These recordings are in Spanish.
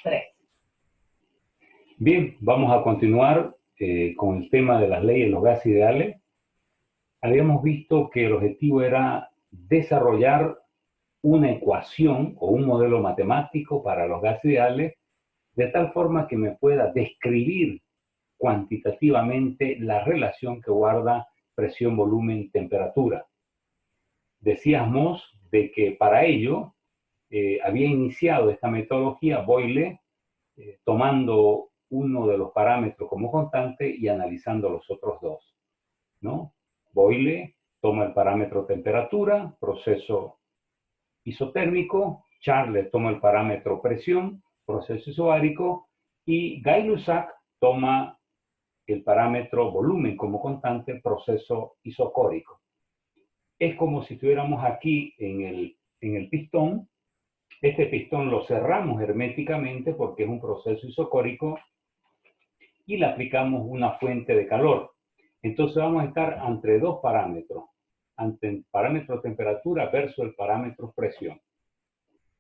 3. Bien, vamos a continuar con el tema de las leyes de los gases ideales. Habíamos visto que el objetivo era desarrollar una ecuación o un modelo matemático para los gases ideales, de tal forma que me pueda describir cuantitativamente la relación que guarda presión, volumen, temperatura. Decíamos de que para ello había iniciado esta metodología Boyle tomando uno de los parámetros como constante y analizando los otros dos, ¿no? Boyle toma el parámetro temperatura, proceso isotérmico, Charles toma el parámetro presión, proceso isobárico, y Gay-Lussac toma el parámetro volumen como constante, proceso isocórico. Es como si estuviéramos aquí en el pistón. Este pistón lo cerramos herméticamente porque es un proceso isocórico y le aplicamos una fuente de calor. Entonces vamos a estar entre dos parámetros, ante el parámetro temperatura versus el parámetro presión.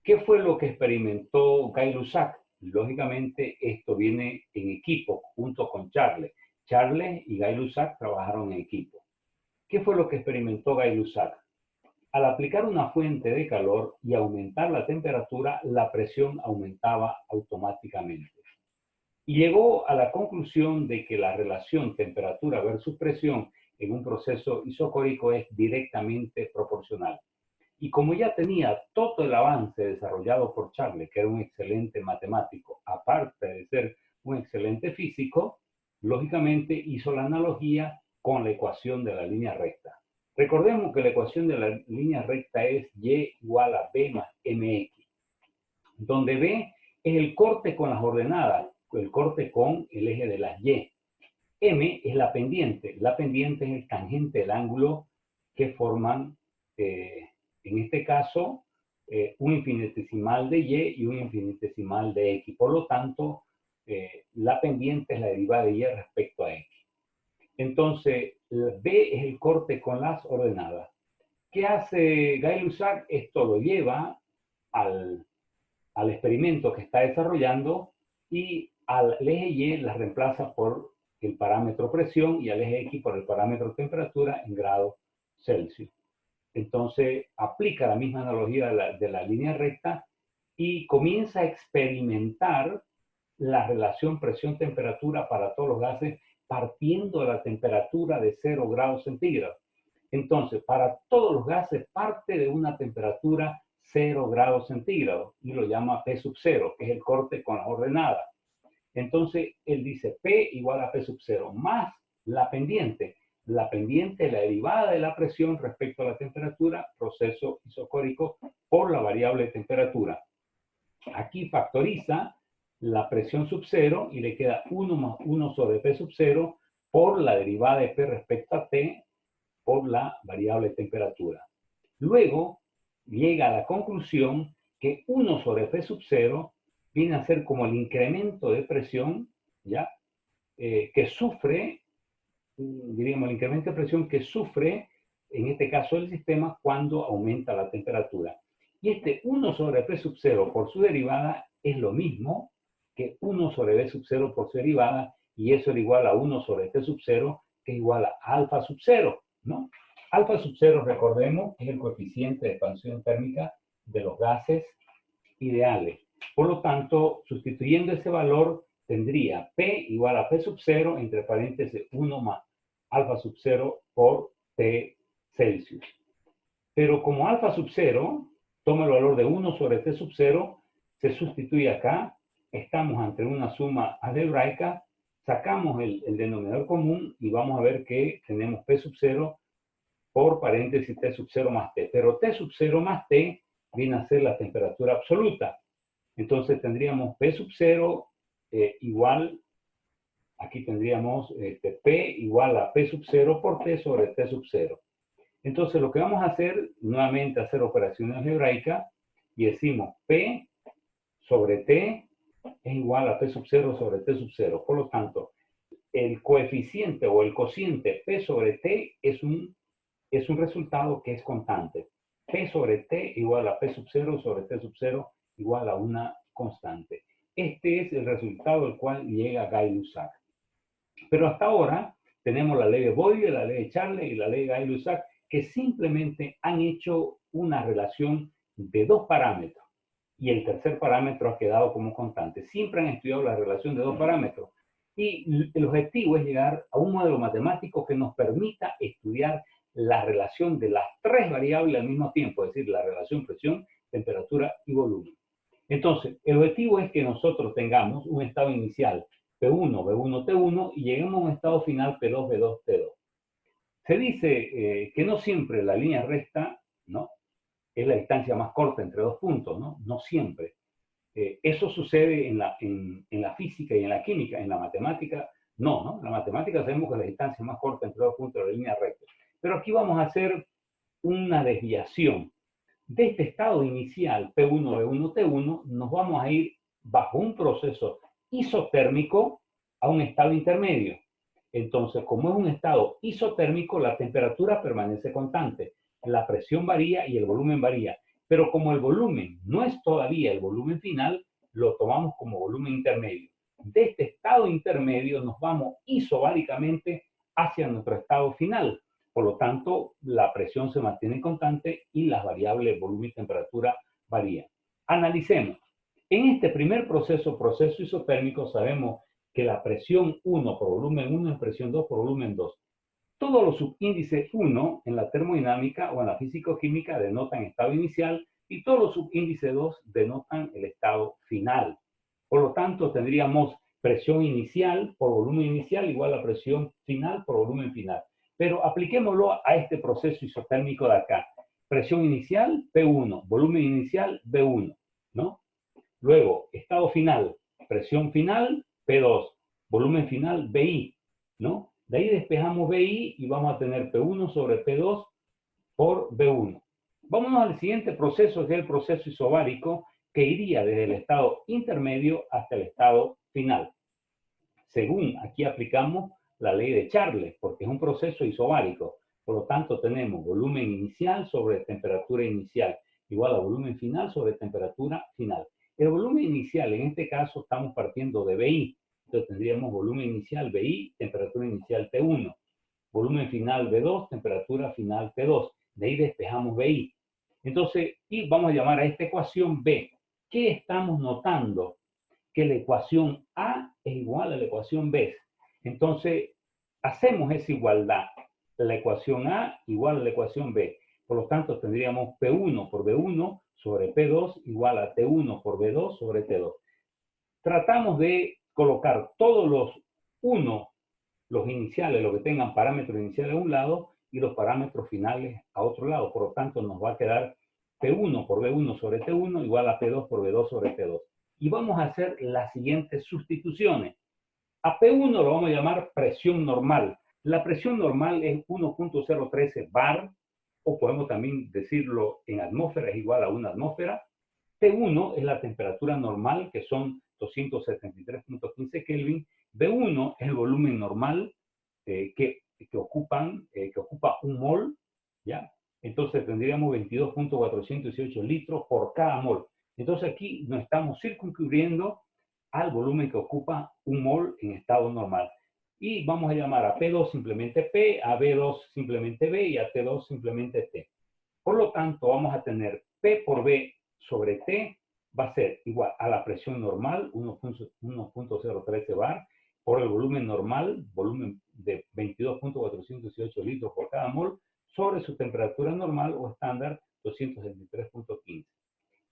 ¿Qué fue lo que experimentó Gay-Lussac? Lógicamente esto viene en equipo junto con Charles. Charles y Gay-Lussac trabajaron en equipo. ¿Qué fue lo que experimentó Gay-Lussac? Al aplicar una fuente de calor y aumentar la temperatura, la presión aumentaba automáticamente. Y llegó a la conclusión de que la relación temperatura versus presión en un proceso isocórico es directamente proporcional. Y como ya tenía todo el avance desarrollado por Charles, que era un excelente matemático, aparte de ser un excelente físico, lógicamente hizo la analogía con la ecuación de la línea recta. Recordemos que la ecuación de la línea recta es y igual a b más mx, donde b es el corte con las ordenadas, el corte con el eje de las y. M es la pendiente es el tangente del ángulo que forman, en este caso, un infinitesimal de y un infinitesimal de x. Por lo tanto, la pendiente es la derivada de y respecto a x. Entonces, B es el corte con las ordenadas. ¿Qué hace Gay-Lussac? Esto lo lleva al experimento que está desarrollando y al eje Y las reemplaza por el parámetro presión y al eje X por el parámetro temperatura en grados Celsius. Entonces aplica la misma analogía de la línea recta y comienza a experimentar la relación presión-temperatura para todos los gases partiendo de la temperatura de 0 grados centígrados. Entonces, para todos los gases parte de una temperatura 0 grados centígrados y lo llama P sub 0, que es el corte con las ordenadas. Entonces, él dice P igual a P sub 0 más la pendiente. La pendiente es la derivada de la presión respecto a la temperatura, proceso isocórico, por la variable de temperatura. Aquí factoriza la presión sub 0 y le queda 1 más 1 sobre P sub 0 por la derivada de P respecto a T por la variable de temperatura. Luego llega a la conclusión que 1 sobre P sub 0 viene a ser como el incremento de presión, ¿ya? Que sufre, diríamos, el incremento de presión que sufre, en este caso el sistema, cuando aumenta la temperatura. Y este 1 sobre P sub 0 por su derivada es lo mismo que 1 sobre B sub 0 por su derivada, y eso es igual a 1 sobre T sub 0, que es igual a alfa sub 0, ¿no? Alfa sub 0, recordemos, es el coeficiente de expansión térmica de los gases ideales. Por lo tanto, sustituyendo ese valor, tendría P igual a P sub 0, entre paréntesis 1 más alfa sub 0 por T Celsius. Pero como alfa sub 0 toma el valor de 1 sobre T sub 0, se sustituye acá, estamos ante una suma algebraica, sacamos el denominador común y vamos a ver que tenemos P sub 0 por paréntesis T sub 0 más T. Pero T sub 0 más T viene a ser la temperatura absoluta. Entonces tendríamos P sub 0 igual, aquí tendríamos P igual a P sub 0 por T sobre T sub 0. Entonces lo que vamos a hacer, nuevamente hacer operaciones algebraicas, y decimos P sobre T es igual a P sub 0 sobre T sub 0. Por lo tanto, el coeficiente o el cociente P sobre T es un resultado que es constante. P sobre T igual a P sub 0 sobre T sub 0 igual a una constante. este es el resultado al cual llega Gay-Lussac. Pero hasta ahora tenemos la ley de Boyle, la ley de Charles y la ley de Gay-Lussac, que simplemente han hecho una relación de dos parámetros. Y el tercer parámetro ha quedado como constante. Siempre han estudiado la relación de dos parámetros. Y el objetivo es llegar a un modelo matemático que nos permita estudiar la relación de las tres variables al mismo tiempo, es decir, la relación presión, temperatura y volumen. Entonces, el objetivo es que nosotros tengamos un estado inicial P1, B1, T1 y lleguemos a un estado final P2, B2, T2. Se dice que no siempre la línea recta, ¿no?, es la distancia más corta entre dos puntos, ¿no? No siempre. Eso sucede en la física y en la química. En la matemática, no, ¿no? En la matemática sabemos que la distancia más corta entre dos puntos es la línea recta. Pero aquí vamos a hacer una desviación. De este estado inicial, P1, B1, T1, nos vamos a ir bajo un proceso isotérmico a un estado intermedio. Entonces, como es un estado isotérmico, la temperatura permanece constante, la presión varía y el volumen varía. Pero como el volumen no es todavía el volumen final, lo tomamos como volumen intermedio. De este estado intermedio nos vamos isobáricamente hacia nuestro estado final. Por lo tanto, la presión se mantiene constante y las variables volumen y temperatura varían. Analicemos. En este primer proceso isotérmico, sabemos que la presión 1 por volumen 1 es presión 2 por volumen 2. Todos los subíndices 1 en la termodinámica o en la físico-química denotan estado inicial y todos los subíndices 2 denotan el estado final. Por lo tanto, tendríamos presión inicial por volumen inicial igual a presión final por volumen final. Pero apliquémoslo a este proceso isotérmico de acá. Presión inicial, P1, volumen inicial, B1, ¿no? Luego, estado final, presión final, P2, volumen final, BI, ¿no? De ahí despejamos BI y vamos a tener P1 sobre P2 por B1. Vámonos al siguiente proceso, que es el proceso isobárico, que iría desde el estado intermedio hasta el estado final. Según aquí aplicamos la ley de Charles, porque es un proceso isobárico. Por lo tanto, tenemos volumen inicial sobre temperatura inicial, igual a volumen final sobre temperatura final. El volumen inicial, en este caso, estamos partiendo de BI. Entonces tendríamos volumen inicial BI, temperatura inicial T1. Volumen final B2, temperatura final T2. De ahí despejamos BI. Entonces, y vamos a llamar a esta ecuación B. ¿Qué estamos notando? Que la ecuación A es igual a la ecuación B. Entonces, hacemos esa igualdad. La ecuación A igual a la ecuación B. Por lo tanto, tendríamos P1 por B1 sobre P2 igual a T1 por B2 sobre T2. Tratamos de colocar todos los 1, los iniciales, los que tengan parámetros iniciales a un lado y los parámetros finales a otro lado. Por lo tanto, nos va a quedar P1 por B1 sobre T1 igual a P2 por B2 sobre T2. Y vamos a hacer las siguientes sustituciones. A P1 lo vamos a llamar presión normal. La presión normal es 1.013 bar, o podemos también decirlo en atmósfera, es igual a una atmósfera. T1 es la temperatura normal, que son 273.15 Kelvin. B1 es el volumen normal que ocupa un mol, ¿ya? Entonces tendríamos 22.418 litros por cada mol. Entonces aquí nos estamos circunscribiendo al volumen que ocupa un mol en estado normal. Y vamos a llamar a P2 simplemente P, a B2 simplemente B y a T2 simplemente T. Por lo tanto, vamos a tener P por B sobre T va a ser igual a la presión normal, 1.013 bar, por el volumen normal, volumen de 22.418 litros por cada mol, sobre su temperatura normal o estándar, 273.15.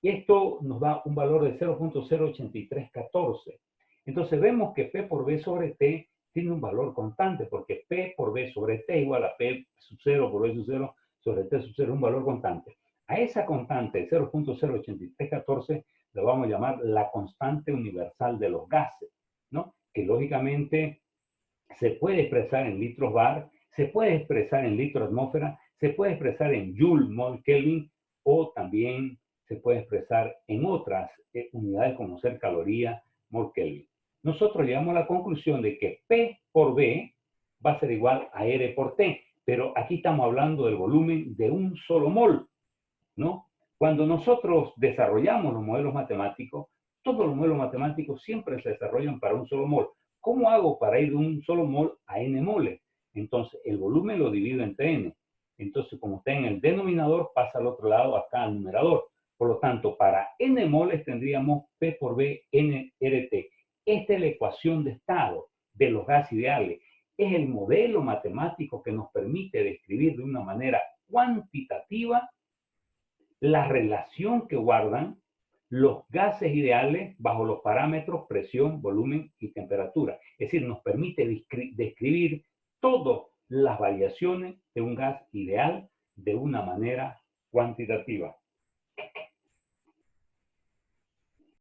Y esto nos da un valor de 0.08314. Entonces vemos que P por B sobre T tiene un valor constante, porque P por B sobre T igual a P sub 0 por B sub 0 sobre T sub 0, un valor constante. A esa constante de 0.08314 le vamos a llamar la constante universal de los gases, ¿no? Que lógicamente se puede expresar en litros bar, se puede expresar en litros atmósfera, se puede expresar en joule mol Kelvin o también se puede expresar en otras unidades como ser caloría mol Kelvin. Nosotros llegamos a la conclusión de que P por B va a ser igual a R por T, pero aquí estamos hablando del volumen de un solo mol, ¿no? Cuando nosotros desarrollamos los modelos matemáticos, Todos los modelos matemáticos siempre se desarrollan para un solo mol. ¿Cómo hago para ir de un solo mol a n moles? Entonces, el volumen lo divido entre n. Entonces, como está en el denominador, pasa al otro lado, acá al numerador. Por lo tanto, para n moles tendríamos P por B nRT. Esta es la ecuación de estado de los gases ideales. Es el modelo matemático que nos permite describir de una manera cuantitativa la relación que guardan los gases ideales bajo los parámetros presión, volumen y temperatura. Es decir, nos permite describir todas las variaciones de un gas ideal de una manera cuantitativa.